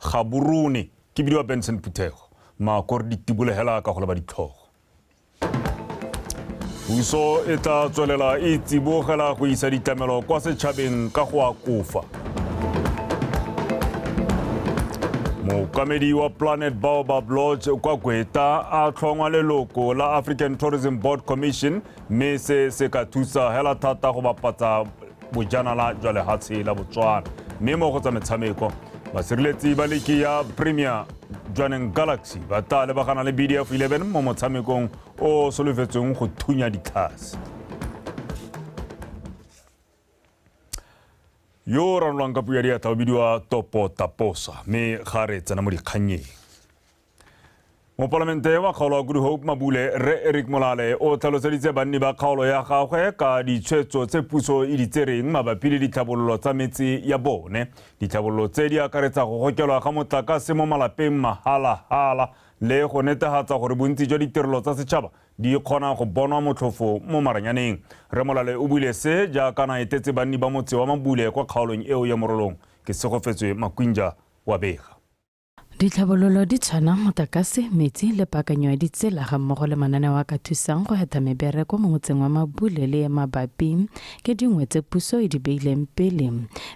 Gaborone ke bidiwa Benson Phuthego ma kore ditibole hela ka go leba ditlhogo. Puso e tla tswelela e tsibogela go isa ditlamelo kwa setšhabeng ka go akofa. Mokamedi wa Planet Baobab Lodge kwa Gweta a tlhongwa leloko la African Tourism Board Commission mme se ka thusa hela thata go bapatsa bojanala jwa lehatshe la Botswana. Mme mo go tsa metshameko basireletsi ba leki ya Premier Joaneng Galaxy ba tla lebagana le BDF 11 mo motshamekong o solofetsweng go thunya ditlhase. Yo ranolwang ka puya diatla o bidiwa Topo Taposa mme ga re tsena mo dikganyeng. Mo parlamente wa kgaolo wa Good Hope Mabule Re Eric Molale o tlhaloseditse banni ba kgaolo ya gagwe ka ditshwetso tse puso e di tsereng mabapi le ditlhabololo tsa metsi ya bone. Ditlhabololo tse di akaretsa go gokelwa ga motlakase mo malapeng mahala-hala le go netefatsa gore bontsi jwa ditirelo tsa setšhaba di kgona go bonwa motlhofo mo maranyaneng. Re Molale o buile se jaaka na etetse banni ba motse wa Mabule kwa kgaolong eo ya morolong ke segofetswe Makwinja wa Bega. Ditlhabololo di tshwana motlakase, metsi le paakanyo ya ditsela ga mmogo le mananeo a ka thusang go heta mebereko mo motseng wa Mabule le mabapi ke dingwe tse puso e di beileng pele.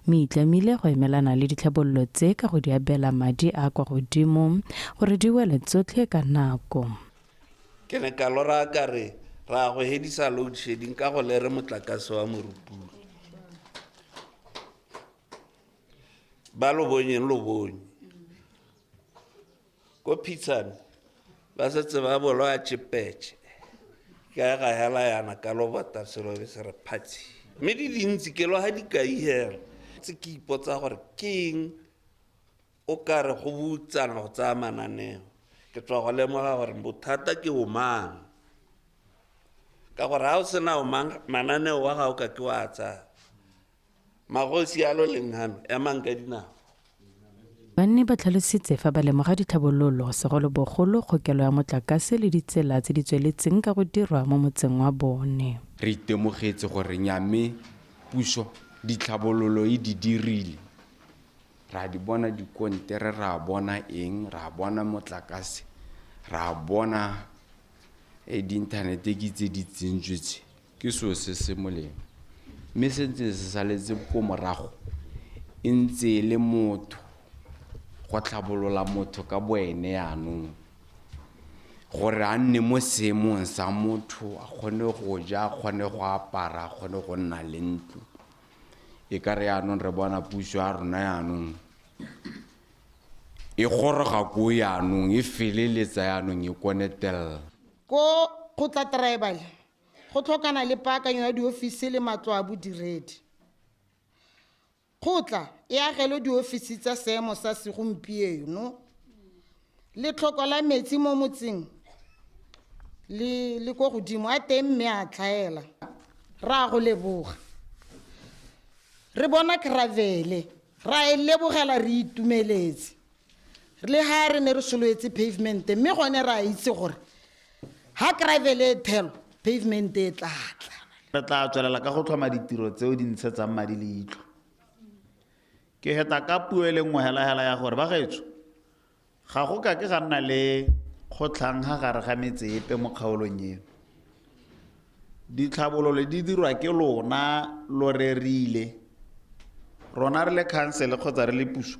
Mme itlamile go emelana le ditlhabololo tse ka go di abela madi a kwa godimo gore di wele tsotlhe ka nako. Ke ne ka lora ka re ra go hedisa load shedding ka go lere motlakase wa morupulu. Ba lo bonye. Ko Pitsane ba setse ba bolwa a chepetse ka ga hela yana ka lo bata selo be se re phatsi mme di dintsi ke lo ha di ka ihela tse ke ipotsa gore keng o ka re go butsana go tsa mananeo ke tswa go lemoga gore bothata ke o mang ka gore ha o sena o mang mananeo wa ga o ka ke wa tsa magosi a lo lengano ya mang ka dinao. Banni ba tlhalositse fa ba lemoga ditlhabololo segolobogolo kgokelo ya motlakase le ditsela tse di tsweletseng ka go dirwa mo motseng wa bone. Re itemogetse gore nyame puso ditlhabololo e di dirile. Ra di bona dikontere, ra bona eng, ra bona motlakase, ra bona di inthanete ke tse di tsentswetse ke so se se molemo. Mme sentse se saletse ko morago e ntse le motho go tlhabolola motho ka boene yanong gore a nne mo seemong sa motho a kgone go ja, a kgone go apara, a kgone go nna le ntlo. E ka re yanong re bona puso ya rona yanong e goroga ko yanong e feleletsa yanong e konetella ko go tla tribal go tlhokana le paakanyo ya diofisi le matlo a bodiredi. Khotla e agelo diofisi tsa seemo sa segompieno le tlhoko la metsi mo motseng le go godimo a teng mme a tlhaela ra go leboga re bona kravele ra e lebogela re itumeletse le ha re ne re solwetse pavement mme gone ra itse gore ha kravele e thelo pavement e tlatla re tla tswelela ka go tlhoma ditiro tseo di ntshetsang madi le itlo. Ke heta ka puo le nngwe hela ya gore ba gaetso ga go ka ke ga nna le kgotlang ga gare ga metsepe mo kgaolong eno. Ditlhabololo di dirwa ke lona lo rerile rona re le council kgotsa re le puso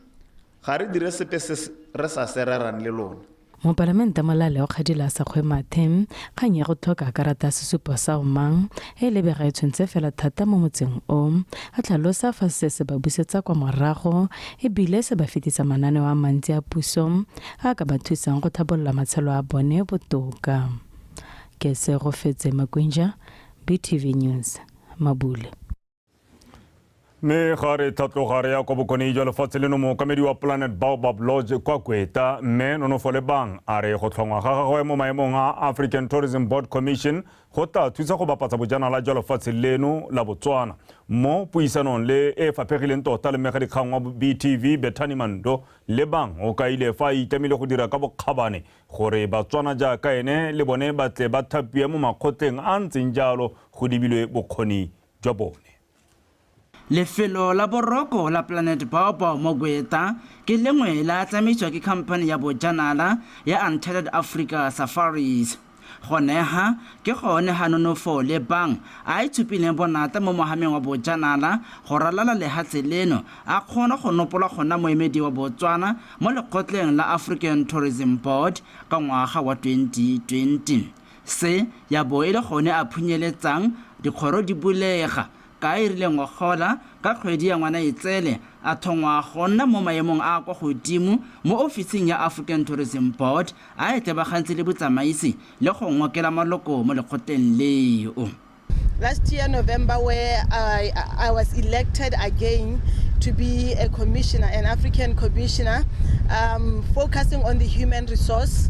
ga re dire sepe se re sa sererang le lona. Mo parlamente Molale o kgadila sa kgwemathe kgang ya go tlhoka karata sesupo sa omang e lebega e tshwentse fela thata mo motseng o a tlhalosa fa se ba busetsa kwa morago e bile se ba fetisa mananeo a mantsi a puso a ka ba thusang go thabolola matshelo a bone botoka. Ke se go fetse Makwinja, BTV News, Mabule. Me gare tatlogare ya kwa bokone jwa lefatshe leno mookamedi wa Planet Baobab Lodge kwa Gweta mme nonofole bang a re go tlhongwa ga gagwe mo maemong a African Tourism Board Commission go tla thusa go bapatsa bojanala jwa lefatshe leno la Botswana. Mo puisanong le e fapegileng tota le Dikgang wa BTV Bethany Mando le bang o ka ile fa itemile go dira ka bokgabane gore Batswana jaaka ene le bone ba tle ba thapie mo makgotleng a ntseng jalo go dibilwe bokgoni jwa bone. Lefelo la boroko la Planet Baobab mo Gweta ke lengwe la tsamisiwa ke company ya bojanala ya Untethered Africa Safaris. Goneha ke gone ha nonofo le bang a itshupileng bonata mo mohameng wa bojanala go ralala lehatshe leno a kgona go nopola gona moemedi wa Botswana mo lekgotleng la African Tourism Board ka ngwaga wa 2020. Se ya bo ile gone a phunyeletsang dikgoro di bulega ka irile ngogola ka kgwedi ya Ngwanaetsele a thongwa gonna mo maemong a kwa godimo mo ofising ya African Tourism Board a etebagantse le botsamaisi le go ngokela maloko mo lekgotleng leo. Last year, November, where I was elected again to be a commissioner, an African commissioner, focusing on the human resource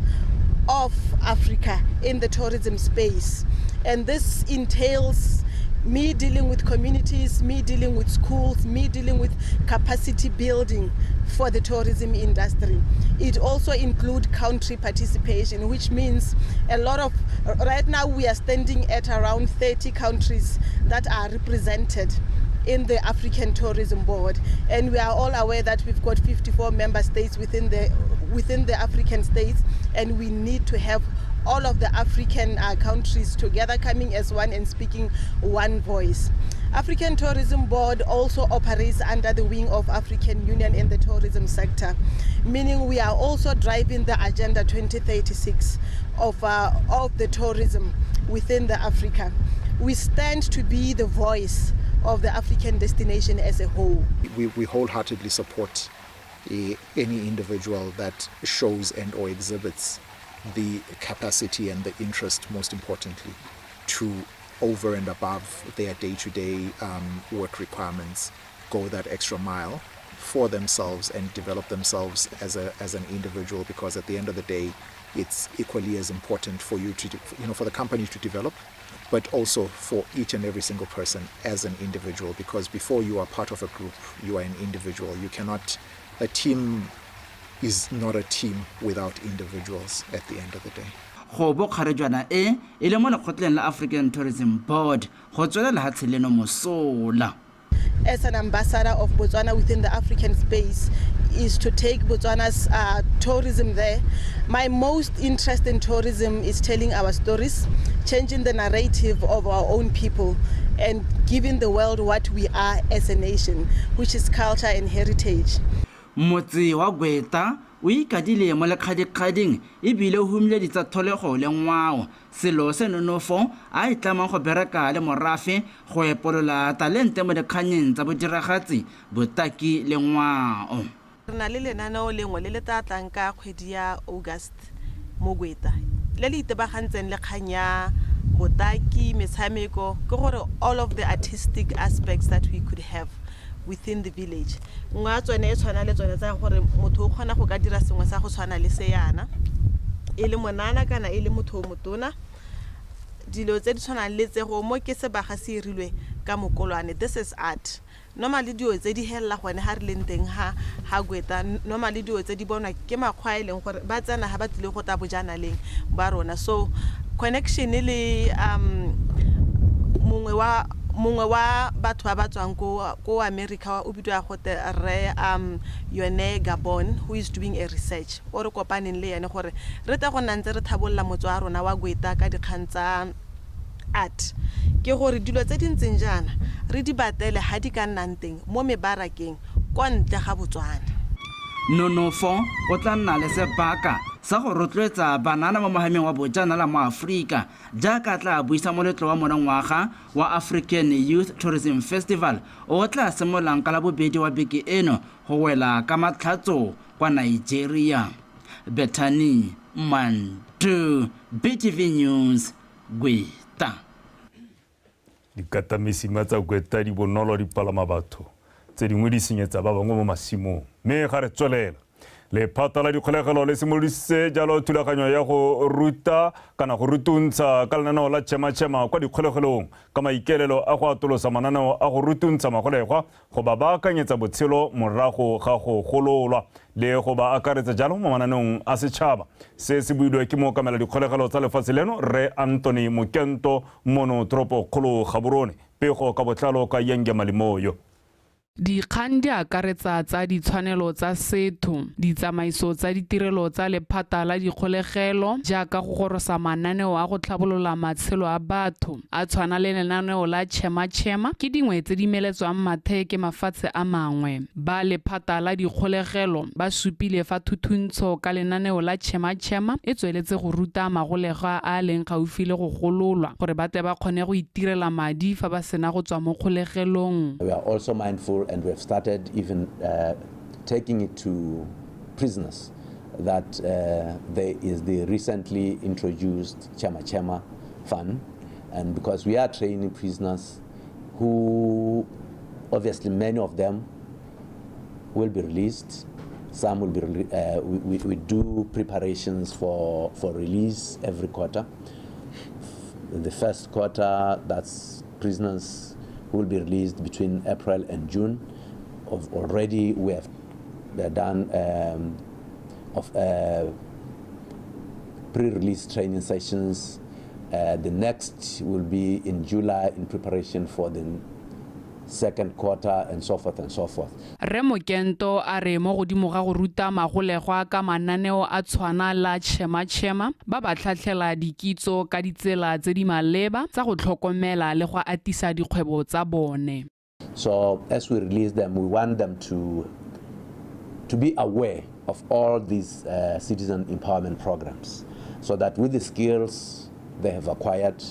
of Africa in the tourism space. And this entails me dealing with communities, me dealing with schools, me dealing with capacity building for the tourism industry. It also includes country participation, which means a lot of, right now we are standing at around 30 countries that are represented in the African Tourism Board, and we are all aware that we've got 54 member states within the African states, and we need to have all of the African countries together coming as one and speaking one voice. African Tourism Board also operates under the wing of African Union in the tourism sector, meaning we are also driving the Agenda 2036 of the tourism within the Africa. We stand to be the voice of the African destination as a whole. We wholeheartedly support any individual that shows and or exhibits the capacity and the interest, most importantly, to over and above their day-to-day work requirements, go that extra mile for themselves and develop themselves as an individual, because at the end of the day, it's equally as important for you to, for the company to develop, but also for each and every single person as an individual, because before you are part of a group, you are an individual. You cannot, a team is not a team without individuals at the end of the day. Go bokgarejwana ile mo lekgotleng la African Tourism Board go tswela lehatshe leno mosola. As an ambassador of Botswana within the African space is to take Botswana's tourism there. My most interest in tourism is telling our stories, changing the narrative of our own people, and giving the world what we are as a nation, which is culture and heritage. Motse wa Gweta o ikadile mo lekgadikgading ebile o humleditsa tholego le ngwao selo se nonofo a itlamang go bereka le morafe go epolola talente mo dikganyeng tsa bodiragatsi botaki le ngwao. Re na le lenaneo lengwe le le tlatlang ka kgwedi ya August mo Gweta le le itebagantseng le kganya botaki metshameko ke gore all of the artistic aspects that we could have within the village. Ngwa tsone e tshwana le tsone tsa gore motho o kgona go ka dira sengwe sa go tshwana le seyana e le monana kana e le motho motona dilo tse di tshwana le tsego mo ke se baga se irilwe ka mokolwane. This is art. Normally dio tse di hella gone ha re lenteng ha Gweta, normally dio tse di bonwa ke makgwa e leng gore ba tsana ha ba tlile go ta bojana leng ba rona. So connection le mongwe wa batho ba tswang ko America o bidwa go te re Yone Gabon, who is doing a research o re kopaneng le yene gore re ta go nantse re thabolla motso wa rona wa Gweta ka dikgantsa art ke gore dilo tse dintseng jana re di batele ha di ka nnanteng mo mebarakeng kwa ntle ga Botswana. Nonofo o tla nna le sebaka sa go rotloetsa banana mo mohameng wa bojanala mo Afrika jaaka tla buisa moletlo wa monongwaga wa African Youth Tourism Festival o tla semolang ka la bobedi wa beke eno go wela ka matlhatso kwa Nigeria. Bethany Mantu, BTV News, Gweta. Dikatamisi matsa Gweta di bonolo di palama batho tse dingwe di senyetsa ba bangwe mo masimong mme ga re tswelela le phata la dikgolegelo le simoloditse jalo thulaganyo ya go ruta kana go rutuntsha ka lenaneo la tšhema kwa dikgolegelong ka maikelelo a go atolosa mananeo a go rutuntsha magolegwa go ba baakanyetsa botshelo morago ga go gololwa le go ba akaretsa jalo mo mananeong a setšhaba. Se se builwe ke mookamela dikgolegelo tsa lefatshe leno Re Anthony Mokento mono tropo kgolo Gaborone pego ka botlalo ka Yenge Malimoyo. Dikgang di akaretsa tsa ditshwanelo tsa setho, ditsamaiso tsa ditirelo tsa lephata la dikgolegelo jaaka go gorosa mananeo a go tlhabolola matshelo a batho a tshwana le lenaneo la tšhema-tšhema ke dingwe tse di meletswang mathe ke mafatshe a mangwe. Ba lephata la dikgolegelo ba supile fa thuthuntsho ka lenaneo la tšhema-tšhema e tsweletse go ruta magolega a leng gaufi le go gololwa gore ba tle ba kgone go itirela madi fa ba sena go tswa mo kgolegelong. We are also mindful and we have started even taking it to prisoners that there is the recently introduced Chema Fund, and because we are training prisoners who obviously many of them will be released, some will be we do preparations for release every quarter. In the first quarter, that's prisoners who will be released between April and June. Already we have done pre-release training sessions. The next will be in July in preparation for the second quarter and so forth and so forth. Remo Kento a re mo godimo ga go ruta magolegwa ka mananeo a tshwana la tšhema-tšhema ba ba tlhatlhela dikitso ka ditsela tse di maleba tsa go tlhokomela le go atisa dikgwebo tsa bone. So as we release them, we want them to be aware of all these citizen empowerment programs, so that with the skills they have acquired,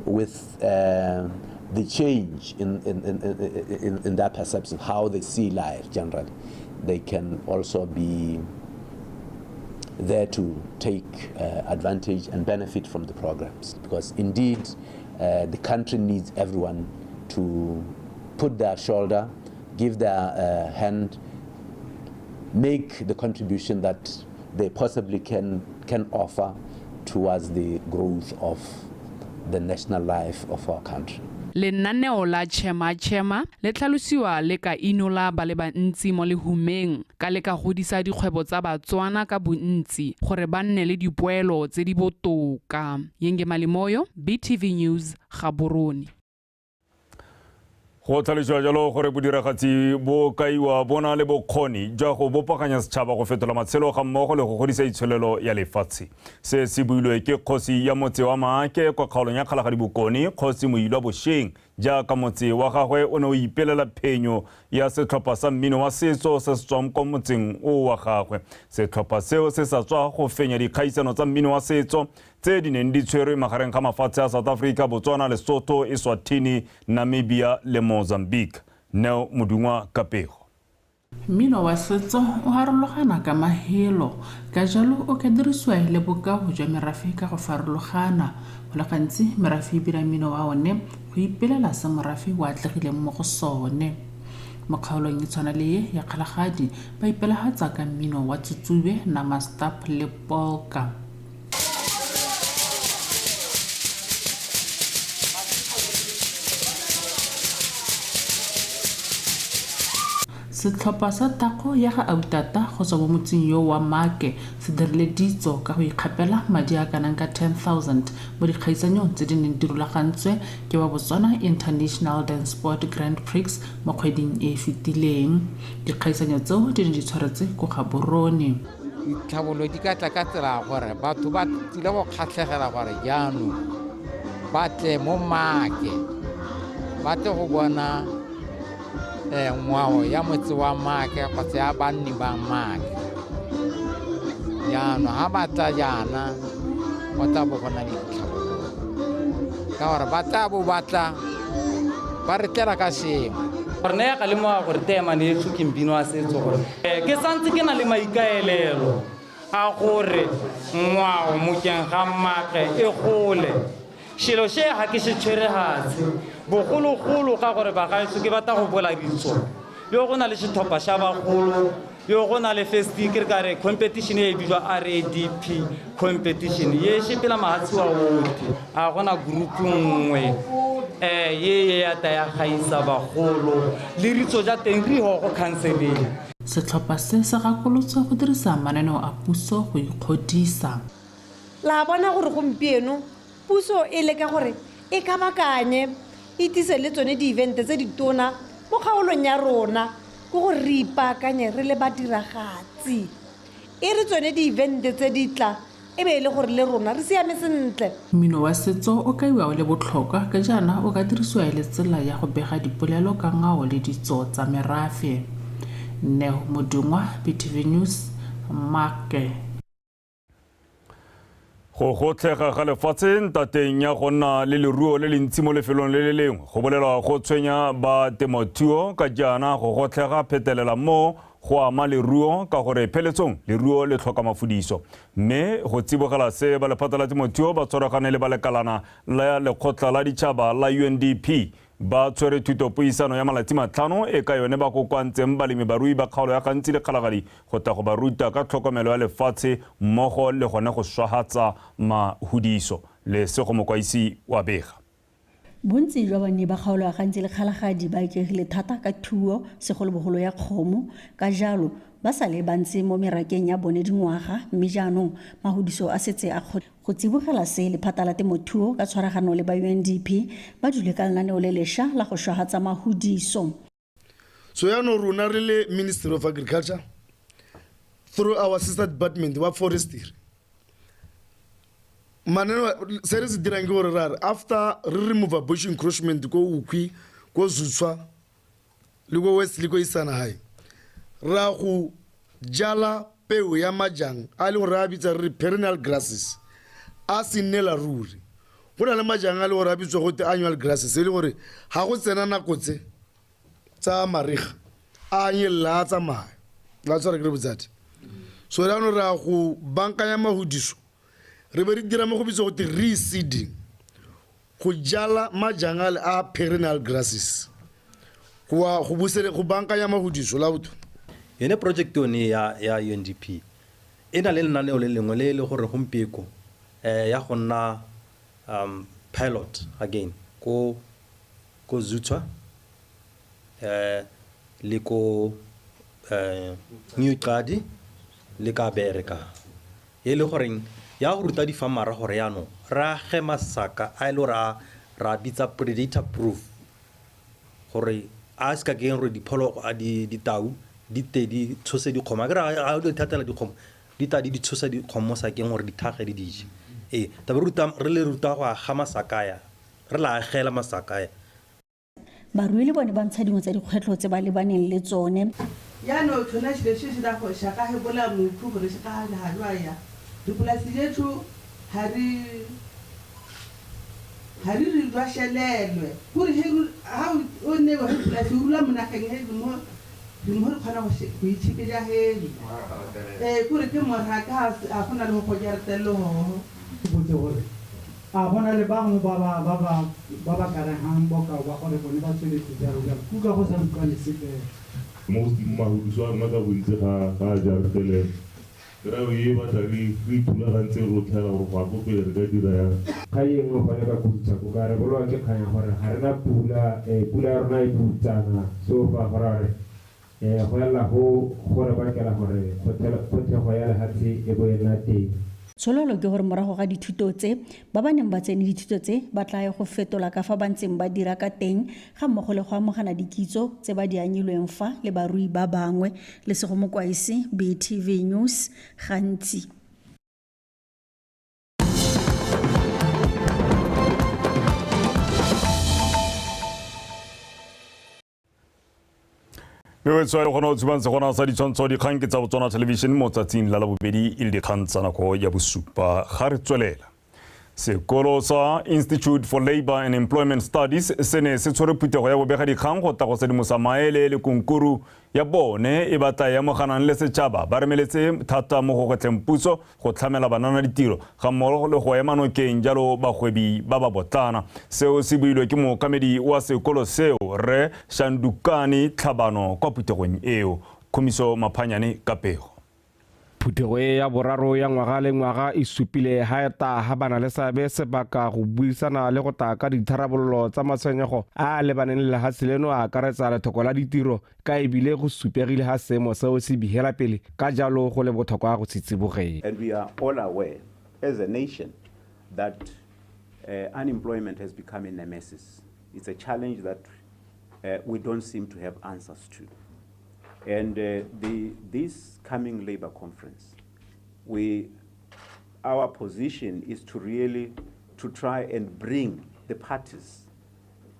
with the change in their perception, how they see life generally, they can also be there to take advantage and benefit from the programs. Because indeed, the country needs everyone to put their shoulder, give their hand, make the contribution that they possibly can offer towards the growth of the national life of our country. Lenaneo la tšhema-tšhema le tlhalosiwa le ka inola ba le bantsi mo lehumeng ka le ka godisa dikgwebo tsa Botswana ka bontsi gore ba nne le dipoelo tse di botoka. Yenge Malimoyo, BTV News, Gaborone. Go tlhalosiwa jalo gore bodiragatsi bo kaiwa bona le bokgoni jwa go bopaganya setšhaba go fetola matshelo ga mmogo le go godisa itsholelo ya lefatshe. Se se builwe ke kgosi ya motse wa Maake kwa kgaolong ya Kgalagadi Bokone, Kgosi Moilwa Bosheng, jaaka motse wa gagwe o ne o ipelela phenyo ya setlhopha sa mmino wa setso se se tswang kwa motseng o wa gagwe. Setlhopha seo se sa tswa go fenya dikgaisano tsa mmino wa setso tse di neng di tshwerwe magareng ga mafatshe a South Africa, Botswana, Lesotho, Eswatini, Namibia le Mozambique. Neo Modungwa Kapego. Mmino wa setso o harologana ka mahelo ka jalo o ka dirisiwa le bokao jwa merafe ka go farologana. Go le gantsi merafe e bira mmino wa one go ipelela sa morafe wa atlegileng mo go sone. Mo kgaolong e tshwana le ya Kgalagadi ba ipelagatsa ka mmino wa tsutsube, namastap le polka. Setlhopha sa tako ya ga Autata go tswa mo motseng yo wa Maake se dirile ditso ka go ikgapela madi a kanang ka 10,000 mo dikgaisanyong tse di neng di rulagantswe ke wa Botswana International Dance Sport Grand Prix mo kgweding e fetileng. Dikgaisanyo tseo di ne di tshwaretse ko Gaborone. Ditlhabolo di ka tla ka tsela gore batho ba tsile go kgatlhegela gore jaanong ba tle mo Maake ba tle go bona ngwao ya motse wa Maake kgotsa ya banni ba Maake. Jaanong ga ba tla jaana go tla bo gona ditlhabolo ka gore ba tla bo batla ba re tlela ka sengwe. Gore ne ya ka lemoga gore teemane e tlhoke mpino wa setso gore ke santse ke na le maikaelelo a gore ngwao mokeng ga Maake e gole. Shilo she ha ke se tshwere hatsi bogologolo ka gore ba gaetso ke batla go bola ditso yo go na le sethopa sha bagolo yo go na le festival ka re competition e bidwa RADP competition ye shepela mahatsi wa wote a gona group nngwe ye ya ta ya gaisa bagolo le ritso ja teng ri ho go canceling. Setlhopha se se gakolotswa go dirisa mananeo a puso go ikgodisa. La bona gore gompieno puso e le ka gore e ka bakanye e tise le tsone di event tse di tona mo kgaolong ya rona ke go re ipaakanye re le badiragatsi e re tsone di-event tse di tla e be e le gore le rona re siame sentle. mmino wa setso o kaiwa o le botlhokwa ka jaana o ka dirisiwa le tsela ya go bega dipolelo ka ngao le ditso tsa merafe. Neo Modungwa, BTV News, Make. Go gotlhega ga lefatshe ntateng ya go nna le leruo le le ntsi mo lefelong le le lengwe go bolela go tshwenya ba temothuo ka jaana go gotlhega phetelela mo go ama leruo ka gore pheletsong leruo le tlhoka mafodiso mme go tsibogela se ba lephata la temothuo ba tshwaragane le ba lekalana la lekgotla la ditšhaba la UNDP ba tshwere thutopuisano ya malatsi matlhano e ka yone ba kokwantseng balemi barui ba kgaolo ya gantsi le kgalagadi go ta go ba ruta ka tlhokomelo ya lefatshe mmogo le gone go swagatsa mahodiso le se go mokwaisi wa bega. Bontsi jwa banne ba kgaolo ya gantsi le kgalagadi ba ikegile thata ka thuo segolobogolo ya kgomo ka jalo ba sa le bantsi mo merakeng ya bone dingwaga mme jaanong mahodiso a setse a go tsibogela se lephata la temothuo ka tshwaragano le ba UNDP ba dule ka lenaneo le lešwa la go swagatsa mahodiso. So yaanong rona re le Ministry of Agriculture through our sister department wa forestry maneno se re se dirang ke gore ra after re remove bush encroachment ko ukwi ko Zutswa le go west le ko Isana High ra go jala peo ya majang a le gore a bitsa re perennial grasses a sinela ruri go na le majang a le gore a bitswa go te annual grasses e le gore ga go tsena nako tse tsa mariga a nyela tsa mae la tsara ke re botsati so ra no ra go bankanya mahodiso re be re dira mo go bitsa go te reseeding go jala majang a perennial grasses go busele go bankanya mahodiso la botho. Yone project yone ya UNDP e na le lenaneo le lengwe le le gore gompieko ya go nna pilot again ko Zutswa le ko New Qadi le ka Bereka e le gore ya go ruta di farmera gore yaano ra ge masaka a ile ra bitsa predator proof gore a ska ke re dipholo a ditau di te di tshose di khoma ke ra di thatela di khoma di ta di tshosa di khomo sa ke gore di thage di dije ta ruta re le ruta go ga masakaya re la gela masakaya barui le bone ba ntsha dingwe tsa dikgwetlho tse ba lebaneng le tsone ya no tshona se se da go shaka he bola motho gore se ka ha jwa ya dipolasi jethu hari re jwa shelelwe gore he ha o ne wa dipolasi rula monageng he mo di mo khana go ithipe ja he gore ke moraka a gona le go jertelo ho botse gore a bona le bangwe ba ba kare hang boka ba gore bone ba tswele tshelo ja ku ka go sa mkane sepe most mahodiso a mata bontse ga jartele ra o ye ba tari re tula gantse ro tlhela go ga go pele re ka dira ya ga ye ngo gone ka kutsa go ka re bolwa ke khanya gore ga rena pula rona e putsana so fa gore go ya go gore ba kela gore go go ya lehatsi e bo ena teng. Tshololo ke gore morago ga dithuto tse ba baneng ba tsene dithuto tse ba tla go fetola ka fa bantseng ba dira ka teng ga mmogo le go amogana dikitso tse ba di anyilweng fa le barui ba bangwe le se go mokwaisi BTV News gantsi. Mewe tswa go no tsubantsha gona sa ditshwantsho dikgang ke tsa Botswana television mo tsatsing la bobedi ile dikgang tsa nako ya bosupa ga re tswelela. Sekolo sa Institute for Labor and Employment Studies se ne se tshwere phutego ya bobega dikgang go tla go sedimosa maele le konkuru ya bone e batla ya moganang le setšhaba ba remeletse thata mo go gotleng puso go tlhamela banana ditiro ga mmogo le go ema nokeng jalo bagwebi ba ba botlana seo se builwe ke mookamedi wa sekolo seo re Shandukani Tlhabano kwa phutegong eo Komiso Maphanyane ka pego. Phutego ya boraro ya ngwaga le ngwaga e supile ha eta ha bana le sabe sebaka go buisana le go taka ditharabololo tsa matshwenyego a lebaneng le lehatsi leno a akaretsa lethoko la ditiro ka ebile go supegile ha seemo seo se bihela pele ka jalo go le botlhokwa go tsitsibogeng. And we are all aware as a nation that unemployment has become a nemesis. It's a challenge that we don't seem to have answers to. And this coming labor conference, our position is to really to try and bring the parties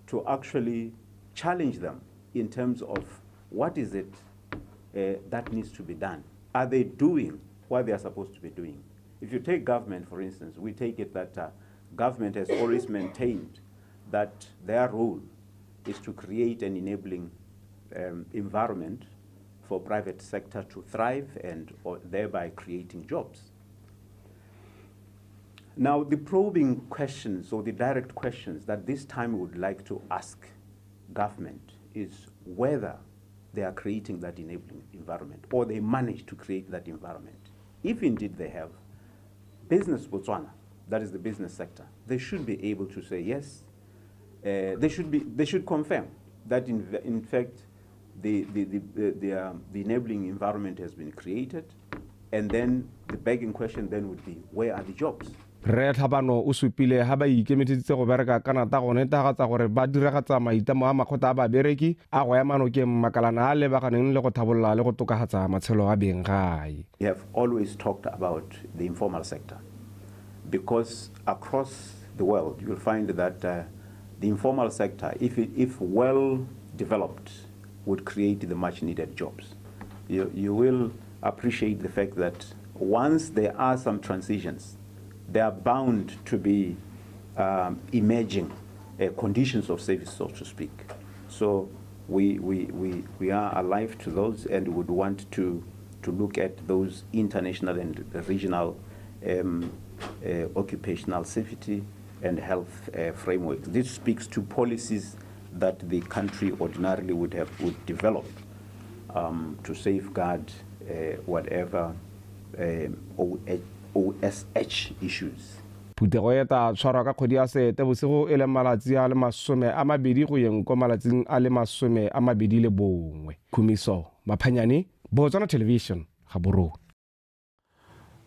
to actually challenge them in terms of what is it that needs to be done. Are they doing what they are supposed to be doing? If you take government, for instance, we take it that government has always maintained that their role is to create an enabling environment for private sector to thrive and thereby creating jobs. Now, the probing questions or the direct questions that this time we would like to ask government is whether they are creating that enabling environment or they manage to create that environment. If indeed they have, Business Botswana, that is the business sector, they should be able to say yes. They should confirm that in fact the enabling environment has been created, and then the begging question then would be, where are the jobs? Re Tlhabano o supile ha ba ikemeditse go bereka kana ta go netefatsa gore ba diragatsa maitamo a makgotla a babereki a go ya manokeng makalana a lebaganeng le go thabolla le go tokagatsa matshelo a beng gae. We have always talked about the informal sector because across the world you'll find that the informal sector, if well developed, would create the much needed jobs. You will appreciate the fact that once there are some transitions, they are bound to be emerging conditions of service, so to speak. So we are alive to those and would want to look at those international and regional occupational safety and health frameworks. This speaks to policies that the country ordinarily would develop to safeguard whatever OSH issues. Phutego e tla tshwarwa ka kgwedi ya Seetebosigo e le malatsi a le 20 go yeng ko malatsing a le 21. Khumiso Maphanyane, Botswana Television, Gaborone.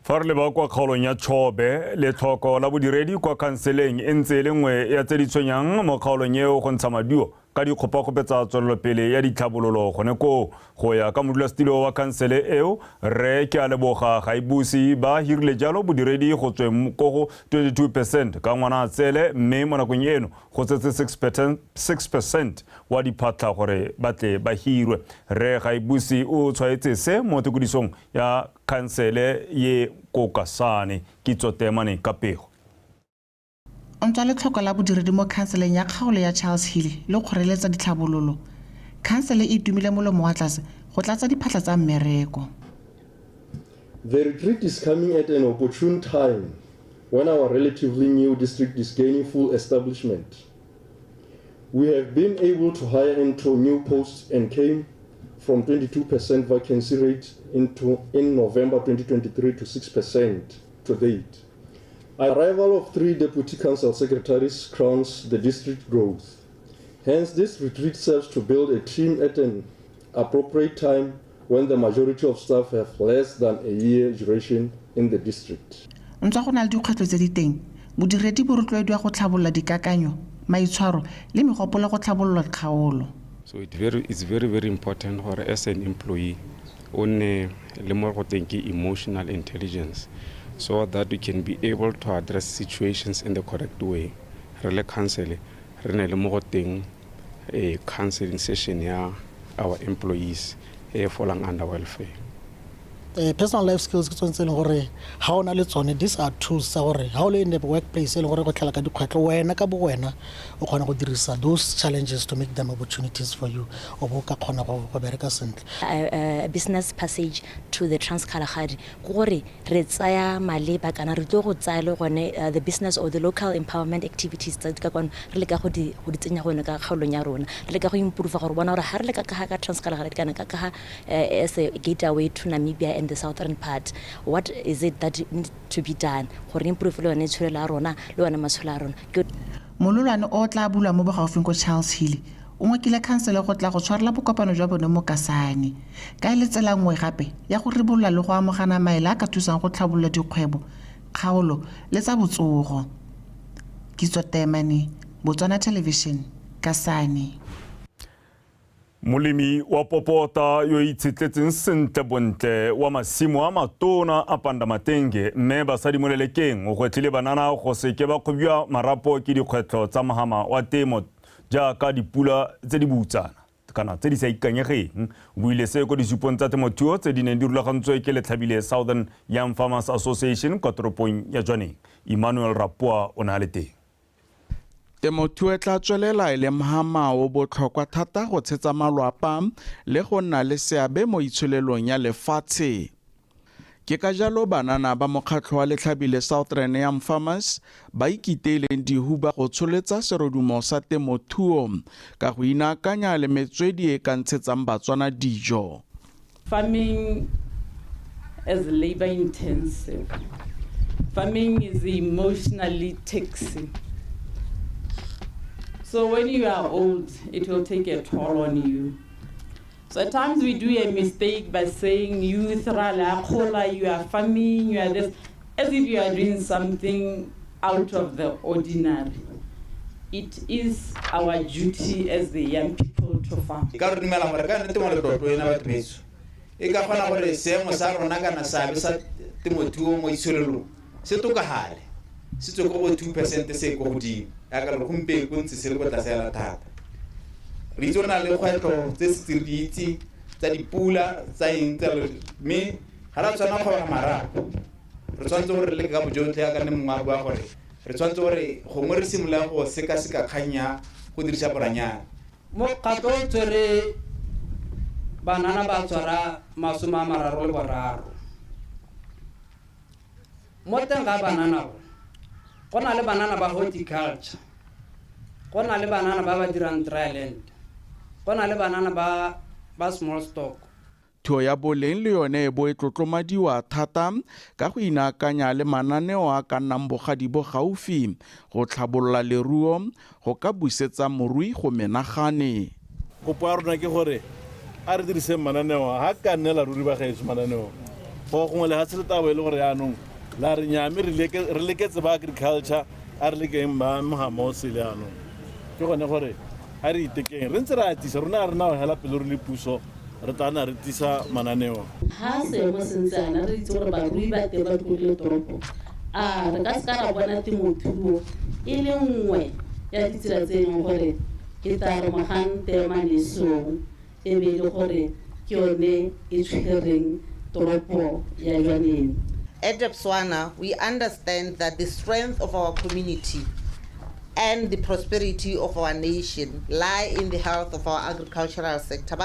Fa re leba kwa kgaolong ya Chobe le tlhoko la bodiredi kwa kanseleng e ntse le nngwe ya tse di tshwenyang mo kgaolong eo go ntsha maduo ka dikgopakgope tsa tswelelopele ya ditlhabololo gone ko go ya ka modulasetilo wa kansele eo re ke a leboga Gaibusi ba hirile jalo bodiredi go tswe ko go 22% ka ngwana tsele mme mo nakong eno go tsetse 6% wa diphatla gore batle ba hirwe re Gaibusi o tshwaetse se mo tekodisong ya kansele ye kokasane kitsotemane ka pego. O ntse le tlhoko la bodiredi mo kanseleng ya kgaolo ya Charles Hill le kgoreletsa ditlhabololo. Kansele e dumile molomo wa tlase go tlatsa diphatla tsa mmereko. The retreat is coming at an opportune time when our relatively new district is gaining full establishment. We have been able to hire into new posts and came from 22% vacancy rate in November 2023 to 6% to date. Arrival of 3 deputy council secretaries crowns the district growth. Hence, this retreat serves to build a team at an appropriate time when the majority of staff have less than a year duration in the district. Ntse go na le dikgwetlho tse di teng. Bodiredi bo rotloediwa go tlhabolola dikakanyo, maitshwaro le megopolo go tlhabolola kgaolo. So it's very important for as an employee on le mo go teng ke emotional intelligence, so that we can be able to address situations in the correct way. Re le council re ne le mo go teng a counseling session ya our employees falling under welfare. Personal life skills ke tsone gore ha ona le tsone, these are tools tsa gore ha o le in the workplace le gore go tlhala ka dikgwetlo wena ka bo wena o kgona go dirisa those challenges to make them opportunities for you o bo ka kgona go bereka sentle. A business passage to the Trans-Kalahari gore re tsaya maleba kana re tlo go tsaya le gone the business or the local empowerment activities tsa ka kwana re le ka go di tsenya gone ka kgaolong ya rona re le ka go improve gore bona gore ha re le ka Trans-Kalahari kana ka as a gateway to Namibia and the southern part. What is it that needs to be done gore improve le one tshwele la rona le one matsholo a rona? Mololwane o tla bula mo bogaufeng go Charles Hill o ngwekile kansele go tla go tshwarela bokopano jwa bone mo Kasane ka letsela nngwe gape ya go ribolla le go amogana maele a ka thusang go tlhabolola dikgwebo kgaolo le tsa botsogo. Kitso Temane, Botswana Television, Kasane. Molemi wa popota yo itshetletseng sentle bontle wa masimo a matona a Pandamatenge mme basadi mo lelekeng o gwetlile banana go seke ba kgobiwa marapo ke dikgwetlho tsa mahama wa temo jaaka dipula tse di butsana kana tse di sa ikanyegeng o buile se go disupong tsa temothuo tse di neng di rulagantswe ke letlhabile Southern Young Farmers Association kwa toropong ya Jwaneng. Emmanuel Rapua o na le teng. Temothuo e tla tswelela e le mahama o botlhokwa thata go tshetsa malwapa le go nna le seabe mo itsholelong ya lefatshe. Ke ka jalo banana ba mokgatlho wa letlhabile Southern Young Farmers ba ikiteileng dihuba go tsholetsa serodumo sa temothuo ka go inaakanya le metswedi e ka ntshetsang Batswana dijo. Farming is labor intensive. Farming is emotionally taxing. So when you are old, it will take a toll on you. So at times we do a mistake by saying youth, you are farming, you are this, as if you are doing something out of the ordinary. It is our duty as the young people to farm. Se tso go 2% se go godimo ya ka re gompe go ntse se le go tlasela thata re tsona le kgwetlo tse se ditsi tsa dipula tsa eng tsa me ga la tsana go ga marapo re tsantse gore le ka bojotlhe ya ka ne mongwa bua gore re tsantse gore go mo re simula go seka kganya go dirisa boranyana mo kgato tsere banana ba tsara masoma mararo le boraro mo teng ga banana go na le banana ba horticulture, go na le banana ba ba dirang dryland, go na le banana ba small stock. Thuo ya boleng le yone e bo e tlotlomadiwa thata ka go inaakanya le mananeo a ka nnang bogadi bo gaufi go tlhabolola leruo go ka busetsa morui go menagane. Kopo ya rona ke gore a re dirise mananeo ha ka nnela ruri ba gaetso mananeo go gongwe le ha se letabo e le gore yaanong la re nyame re leketse ba agriculture a re lekeng ba mohama o sele yaanong ke gone gore a re itekeng re ntse re atisa rona a re na go hela pele re le puso re tana re tisa mananeo ha se mo sentsana re itse gore barui ba te ba tlile toropo a re ka se ka ra bona temothuo e le nngwe ya ditsela tse dingwe gore ke tare mogante manesong e be le gore ke yone e tshwereng toropo ya Jwaneng. At SETSWANA, we understand that the strength of our community and the prosperity of our nation lie in the health of our agricultural sector.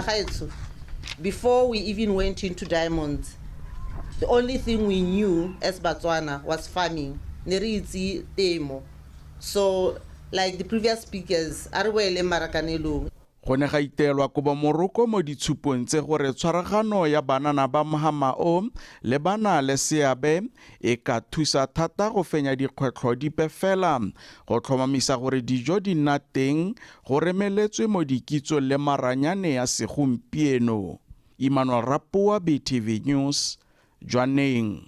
Before we even went into diamonds, the only thing we knew as Botswana was farming. So, like the previous speakers, Arwele Marakanelo. Go ne ga itelwa kobo moroko mo ditshupong tse gore tshwaragano ya banana ba mohama o le bana le seabe e ka thusa thata go fenya dikgwetlho dipe fela go tlhomamisa gore dijo di nna teng go remeletswe mo dikitso le maranyane ya segompieno. Emmanuel Rapua, BTV News, Jwaneng.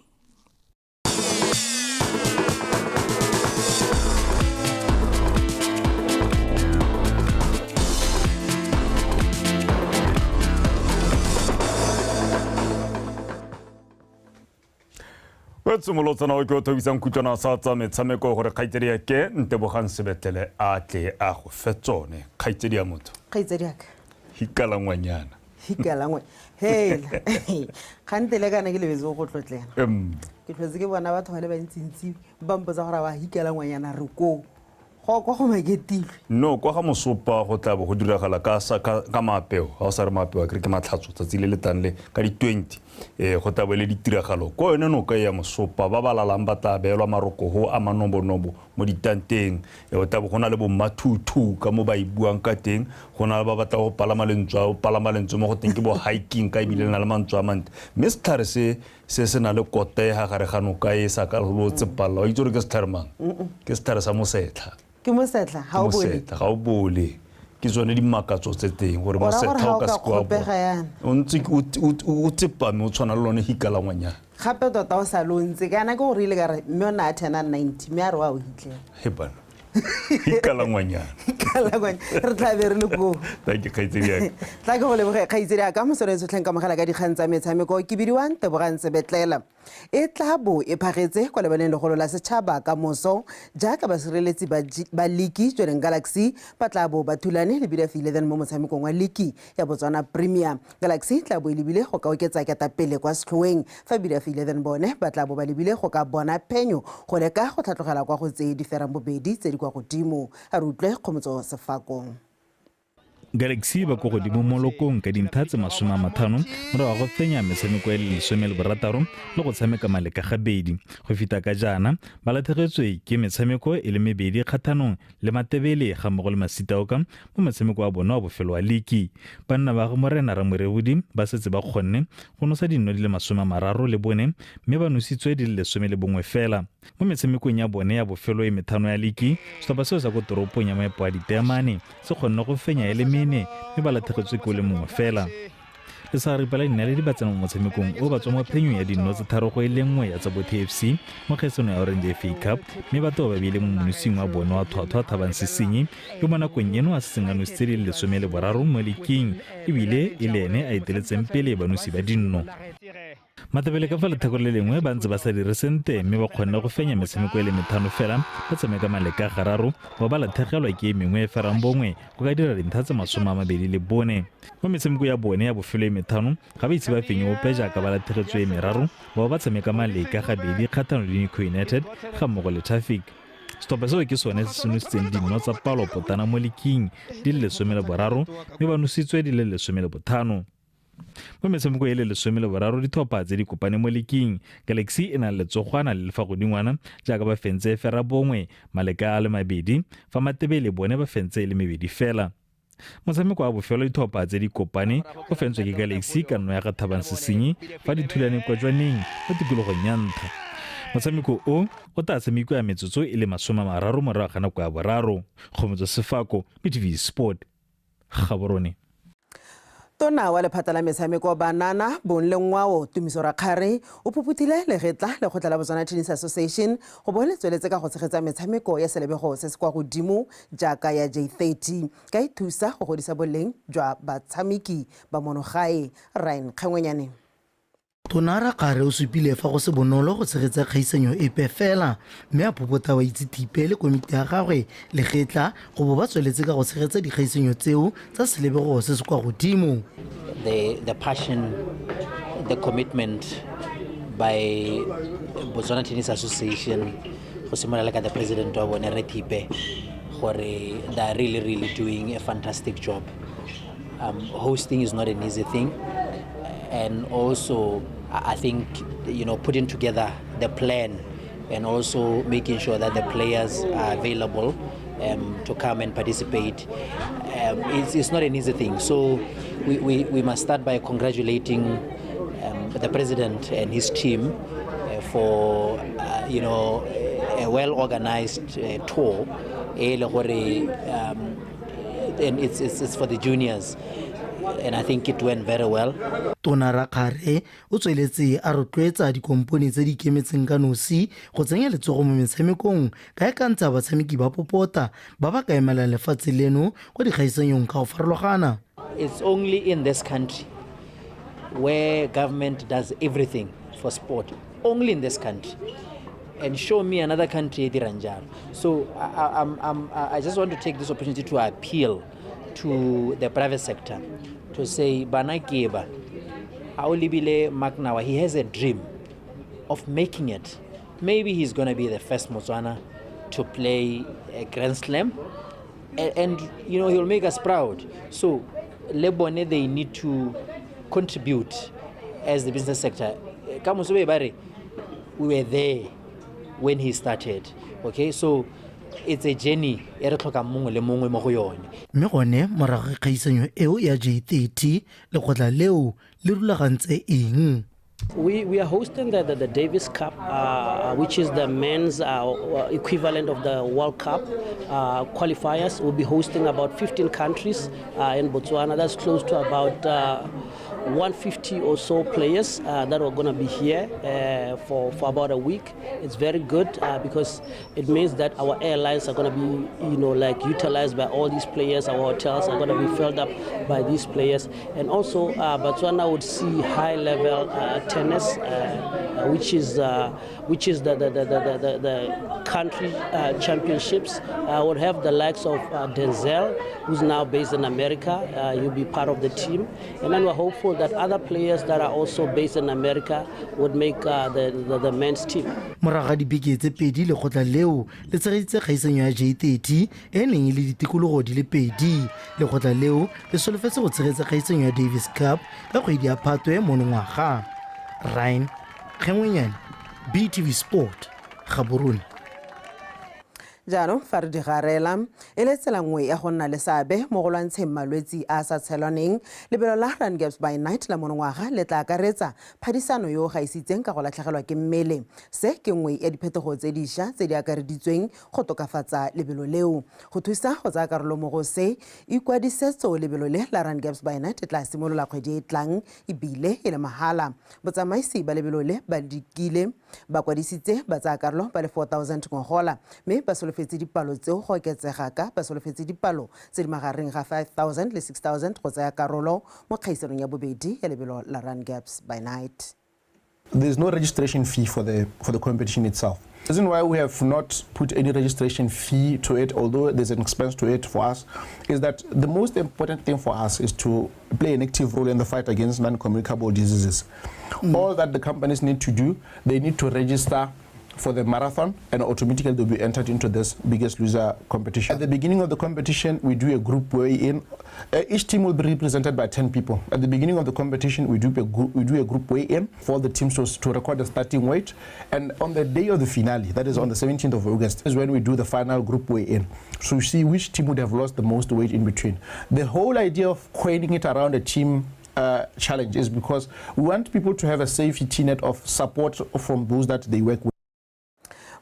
Tsumolotsana o ke o thobisang kutlwana sa tsa metshameko gore kgaitsedi yake Ntebogang Sebetele a tle a go fetsone kgaitsedi ya motho kgaitsedi yaka hikala ngwanyana hela khantele kana ke lebetse go tlotlena ke tlhotse ke bona batho ba le bantsintsi ba mpotsa gore ba hikala ngwanyana re ko go maketilwe no kwa ga mosopa go tla bo go diragala ka mapeo ga o sa re mapeo ke matlhatso tsatsi le letanle ka di 20 go tla bo le ditiragalo ko yone no ka ya mosopa ba balalang ba tla beelwa maroko ho a manombonobo mo ditanteng o tla bo gona le bo mathutu ka mo ba ibuang ka teng gona ba batla go palama lentswe mo go teng ke bo hiking ka ibile na le mantswe a mante Mr. se na le kote ha gare gano ka e sa ka go tsepala o itse re ke Sterman ke Star sa mosetla ke mosetla ga o bole ke tsone di makatso tse teng gore mosetla o ka se kwa o ntse o tsepame o tshwana le lone hikala ngwanya gape tota o sa lontse kana ke gore ile ka re mme o na athena 90 mme a re wa o hitlela hebana Ikalangwanyana. Re tla be re le ko. Thank you Khaitsedi. Tla ke go leboga Khaitsedi ka mosore se tleng ka mogala ka dikgang tsa metshameko ke bidiwang Tebogang Sebetlela. E tla bo e phagetse kwa lebaneng le golo la setšhaba ka moso jaaka basireletsi ba League Jordan Galaxy ba tla bo ba thulane le BDF 11 mo motshamekong wa League ya Botswana Premier. Galaxy tla bo e lebile go ka oketsa ketapele kwa setlhoeng fa BDF 11 bone ba tla bo ba lebile go ka bona phenyo go leka go tlhatlogela kwa go tse di ferang bobedi tse di kwa godimo a re utlwe Kgomotso Sefako. Galaxy ba go godimo mo lokong ka dintlha tse 50 morago go fenya metshameko ya 16 le go tshameka maleka gabedi go fita ka jana ba lathegetswe ke metshameko e le mebedi kgathanong le Matebele ga mmogo le Masitaoka mo metshameko wa bona wa bofelo wa League. Banna ba go Morena ra Morebodi ba setse ba kgonne go nosa dino di le 34 le bone mme ba nositswe di le 11 fela mo metshamekong ya bone ya bofelo e methano ya League. Setlhopha seo sa go toropong ya Maepo a Diteamane se kgonne go fenya e le mme ba lathegetswe ke le mongwe fela. Le sa re pala nna le di batsana mo motshamekong o ba tswa mo phenyo ya dino tse tharo go ile nngwe ya tsa Botho FC mo kgaisano ya Orange FA Cup mme batho ba bile mo monosing wa bona wa thwathwa Thabang Sesenyi yo mo nakong eno a sengano se di le 13 mo League ebile e le ene a eteletseng pele banosi ba dinno. Matebele ka fa letheko le lengwe ba ntse ba sa dire sente mme ba kgonne go fenya metshameko e le methano fela ba tshameka maleka gararo ba ba lathegelwa ke mengwe e ferang bongwe go ka dira dintlha tse 24 mo metshameko ya bone ya bofelo e methano ga ba itse ba fenye ope jaaka ba lathegetswe e meraro ba tshameka maleka gabedi kgathano le NAKO United ga mmogo le Traffic. Setlhopha seo ke sone se senositseng dino tsa palo potana mo League di le 13 mme ba nositswe di le 15. Mo metshameko e le 13 dithopa tse di kopane mo League. Galaxy e na le tsogwana le lefa godingwana jaaka ba fentse fera bongwe maleka a le mabedi fa Matebele bone ba fentse le mebedi fela. Motshameko wa bofelo dithopa tse di kopane go fentswe ke Galaxy ka nno ya ga Thabang Sesenyi fa di thulane kwa jwaneng mo tikologong ya Ntha. Motshameko o tla tshamekwa ya metsotso e le 30 morago ga nako ya boraro. Kgomotso Sefako, BTV Sport, Gaborone. Tona wa lephata la metshameko Banana Bonlengwao Tumiso Rakgare o phuputhile legetla le Lekgotla la Botswana Tennis Association go bone tsweletse ka go tshegetsa metshameko ya selebego se se kwa godimo jaaka ya J30 ka e thusa go godisa boleng jwa batshameki ba monogae. Ryan Kgengwenyane. Tona Rakgare o supile fa go se bonolo go tshegetsa kgaisanyo epe fela mme a phopota wa itse tipe le komiti ya gagwe legetla go bo ba tsweletse ka go tshegetsa dikgaisanyo tseo tsa selebego se se kwa godimo. The passion, the commitment by Botswana Tennis Association go simolola ka the president wa bone Re Tipe gore they are really doing a fantastic job. Hosting is not an easy thing, and also I think putting together the plan and also making sure that the players are available to come and participate. It's not an easy thing. So we must start by congratulating the president and his team for a well-organized tour, and it's for the juniors. And I think it went very well. Tona Rakgare o tsweletse a rotloetsa dikompone tse di ikemetseng ka nosi go tsenya letsogo mo metshamekong ka e kantsa batshameki ba popota ba ba ka emela lefatshe leno go dikgaisanyong ka go farologana. It's only in this country where government does everything for sport. Only in this country. And show me another country diranjalo. So I just want to take this opportunity to appeal to the private sector to say Bana Kieba Aulibile Maknawa, he has a dream of making it. Maybe he's going to be the first Botswana to play a Grand Slam, and he'll make us proud. So Lebone, they need to contribute as the business sector. We were there when he started. Okay, so it's a journey. Mme gone morago kgaisanyo eo ya J30 lekgotla leo le rulagantse eng? We are hosting the Davis Cup, which is the men's equivalent of the World Cup qualifiers. We'll be hosting about 15 countries in Botswana. That's close to about 150 or so players that are going to be here for about a week. It's very good because it means that our airlines are going to be, like utilized by all these players. Our hotels are going to be filled up by these players, and also Botswana would see high-level tennis, which is the country championships. Would have the likes of Denzel, who's now based in America. He'll be part of the team, and then we're hopeful that other players that are also based in America would make the men's team. Morago ga dibeke tse pedi lekgotla leo le tshegeditse kgaisanyo ya J30 e neng e le ditikologo di le pedi. Lekgotla leo le solofetse go tshegetsa kgaisanyo ya Davis Cup ka kgwedi ya Phatwe monongwaga. Ryan Kgengwenyane, BTV Sport, Gaborone. Jaanong fa re di garela e le tsela nngwe ya go nna le seabe mo go lwantsheng malwetse a sa tshelwaneng. Lebelo la Rand Gaps by Night la monongwaga le tla akaretsa phadisano yo gaisitseng ka go latlhegelwa ke mmele. Se ke nngwe ya diphetogo tse dišwa tse di akareditsweng go tokafatsa lebelo leo. Go thusa go tsaya karolo mo go se ikwadisetso lebelo le la Rand Gaps by Night tla simolola kgwedi e tlang ebile e le mahala. Botsamaisi ba lebelo le ba dikile ba kwadisitse ba tsaya karolo ba le 4,000 ngogola, mme ba solofetse dipalo tseo go oketsega ka ba solofetse dipalo tse di magareng ga 5,000 le 6,000 go tsaya karolo mo kgaisanong ya bobedi ya lebelo la Rand Gaps by Night. There's no registration fee for the competition itself. The reason why we have not put any registration fee to it, although there's an expense to it for us, is that the most important thing for us is to play an active role in the fight against non-communicable diseases. All that the companies need to do, they need to register for the marathon, and automatically they'll be entered into this Biggest Loser competition. At the beginning of the competition, we do a group weigh-in. Each team will be represented by 10 people. At the beginning of the competition, we do a group weigh-in for the teams to record the starting weight. And on the day of the finale, that is on the 17th of August, is when we do the final group weigh-in. So we see which team would have lost the most weight in between. The whole idea of coining it around a team challenge is because we want people to have a safety net of support from those that they work with.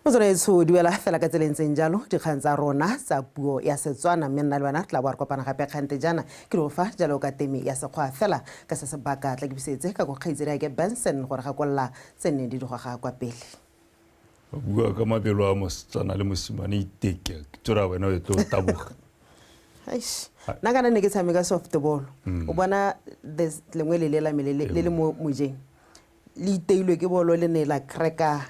Motsweditso duela fela ka tselentseng jalo dikgang tsa rona tsa puo ya Setswana mme nna le bana tla bo re kopana gape kgante jana ke go fa jalo ka temi ya sekgwa fela ka se sebaka tla ke bisetse ka go kgaitsedi ke Benson gore ga kolla tsene di go ga kwa pele bua ka mabelo a Motswana le mosimane iteke tsora wena o tlo taboga aish na kana ne ke tshameka softball o bona this lengwe le la mele le mo mojeng le iteilwe ke bolo le ne la cracka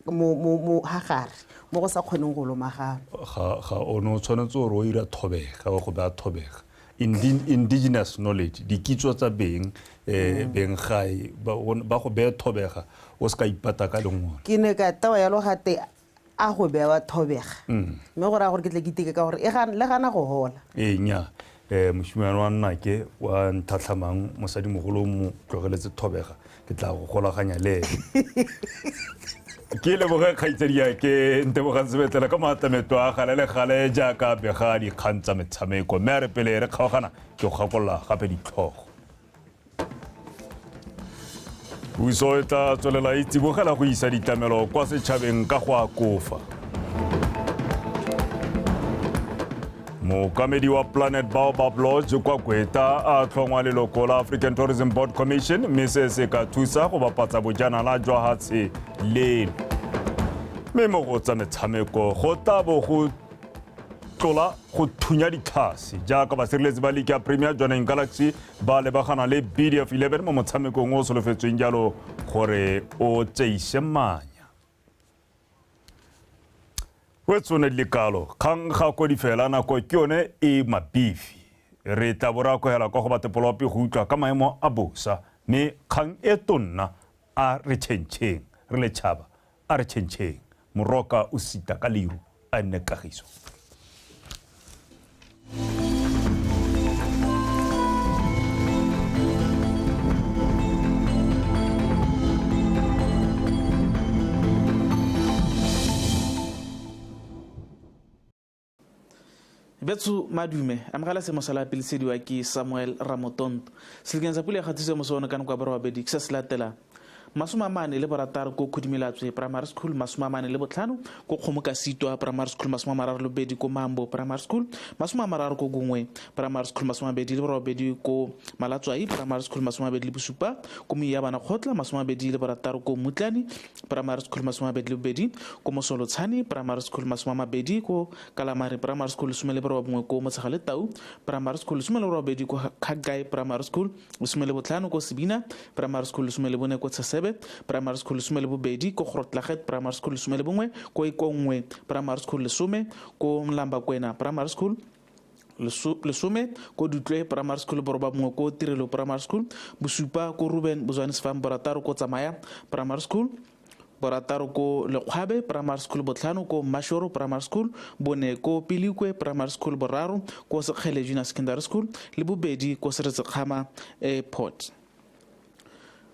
mo hagare mo go sa kgoneng go lomaga ga ono tshwanetse gore o ira thobega go ba thobega indigenous knowledge dikitso tsa beng gai ba go be thobega o ska ipata ka lengwe ke ne ka tawa ya logate a go bewa thobega mme gore a gore ke tle ke tike ka gore le gana go hola nya moshimane wa nna ke wa ntlhatlhamang mosadi mogolo mo tlogeletse thobega ke tla go golaganya le ke le boga khaitseria ke nteboga sebetela ka matameto a gale ja ka bega di khantsa metshameko mme re pele re kgaogana ke go gakolla gape ditlhogo puso e tla tswelela itse bogela go isa ditamelo kwa setšhabeng ka go akofa Mokamedi wa Planet Baobab Lodge kwa Kweta a tlhongwa leloko la African Tourism Board Commission mme se ka thusa go bapatsa bojanala jwa hatse leno mme mo go tsa metshameko go tabo go tlola go thunya ditlhase jaaka basireletsi ba League ya Premier Joining Galaxy ba lebagana le BDF 11 mo motshamekong o solofetsweng jalo gore o tseise manya Wetsone likalo kang ga go di fela nako ke yone e mabifi re tla bora go hela go batla polopi go utlwa ka maemo a bosa mme kang e tonna a re tšhentšheng re le tšhaba a re tšhentšheng moroka o sita ka liru a nne kagiso Betsu madume amgala se mosala pele sediwa ke Samuel Ramotonto selekeng sa pula ga tsitse mo sone ka nko ba robedi se se latela masomamane le borataro ko Khudimelatswe Primary School, masomamane le botlhano ko Kgomokasitwa Primary School, masomamararo le bedi ko Mambo Primary School, masomamararo ko Gungwe Primary School, masomabedi le borobedi ko Malatswai Primary School, masomabedi le bosupa ko Moyabana Khotla, masomabedi le borataro ko Mutlani Primary School, masomabedi le bedi ko Mosolotshane Primary School, masomabedi ko Kalamari Primary School, lesome le borobongwe ko Motshegaletau Primary School, lesome le borobedi ko Khagai Primary School, lesome le botlhano ko Sibina Primary School, lesome le bone ko Tshesebe Primary School, lesome le bobedi ko Grotlaget Primary School, lesome le bongwe ko Ikongwe Primary School, lesome ko Mlambakwena Primary School, lesome ko Dutlwe Primary School, borobongwe ko Tirelo Primary School, bosupa ko Ruben Bozwanisfam, borataro ko Tsamaya Primary School, borataro ko Lekgwabe Primary School, botlhano ko Mashoro Primary School, bone ko Pilikwe Primary School, boraro ko Sekgele Junior Secondary School, le bobedi ko Seretsekgama Airport.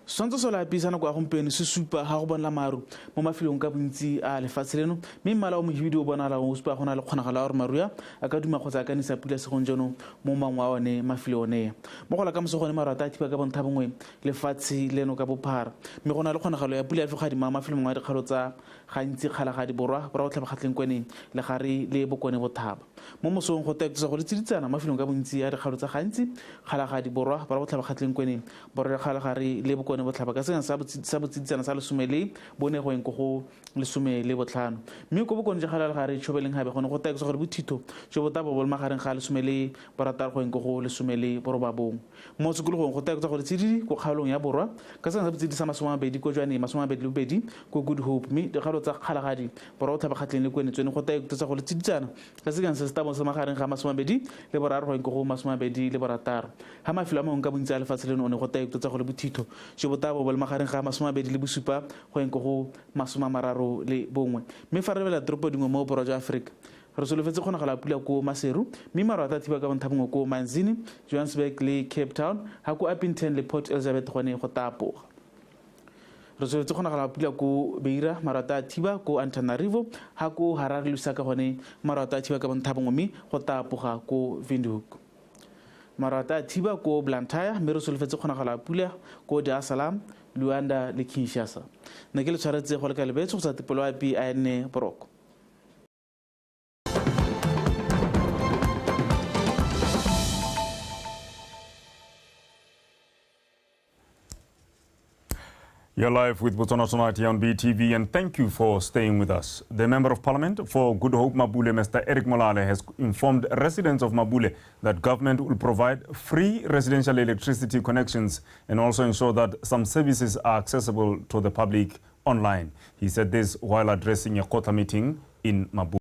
Sonto sola pisana kwa gompieno se supa ga go bona maru mo mafelong ka bontsi a lefatshe leno mme mmala o mohidi o bona la go supa gona le kgonagala gore maruya a ka duma kgotsa ka nisa pula se gonjono mo mangwe a one mafelo one mo gola ka mosogone marata a thipa ka bontha bongwe lefatshe leno ka bophara mme gona le kgonagalo ya pula ya fega di ma mafelo mangwe a dikgalo tsa gantsi kgalagadi borwa bora go tlhaba kgatleng kweneng le gare le bokone bothaba mo mosong go teketsa go ditsiditsana mafelong ka bontsi a dikgalo tsa gantsi kgalagadi borwa bora go tlhaba kgatleng kweneng borwa le kgalagare le bokone botlhaba ka sengwe sa botsiditsana sa lesome le bone go eng ko go lesome le botlhano mme ko bokone ja gala gare tshobeleng gabe gone go teketsa gore bothito jo bota bo bol magareng ga lesome le borataro go eng ko go lesome le borobabong mo tsekologong go teketsa gore tsididi ko kgaolong ya borwa ka sengwe sa botsidisa masomabedi ko jwane masomabedi le bobedi ko Good Hope mme dikgalo tsa kgalagadi borwa go tlhaba kgatleng le kwene tsone go teketsa gore tsiditsana ka sengwe se setabo sa magareng ga masomabedi le boraro go eng ko go masomabedi le borataro ha mafelo a mangwe ka bontsi a lefatshe leno one go teketsa gore bothito jo bota bo bol magareng ga masomabedi le bosupa go eng ko go masomamararo le bongwe mme fa re bela toropo dingwe mo borwa jwa Afrika re solofetse kgonagala pula ko Maseru mme maru a thiba ka bontha bongwe ko Manzini, Johannesburg le Cape Town ha ko Upington le Port Elizabeth gone go tapoga re solofetse kgonagala pula ko Beira maru a thiba ko Antananarivo ha ko Harare le Lusaka gone maru a thiba ka bontha bongwe mme go tapoga ko Windhoek marata thiba ko Blantyre mme re solofetse kgonagala pula ko Dar es Salaam, Luanda le Kinshasa ne ke le tshwaretse go le ka lebetso go sa tepelo ya pi a ene boroko. You're live with Botswana Tonight here on BTV, and thank you for staying with us. The Member of Parliament for Good Hope Mabule, Mr. Eric Molale, has informed residents of Mabule that government will provide free residential electricity connections and also ensure that some services are accessible to the public online. He said this while addressing a quota meeting in Mabule.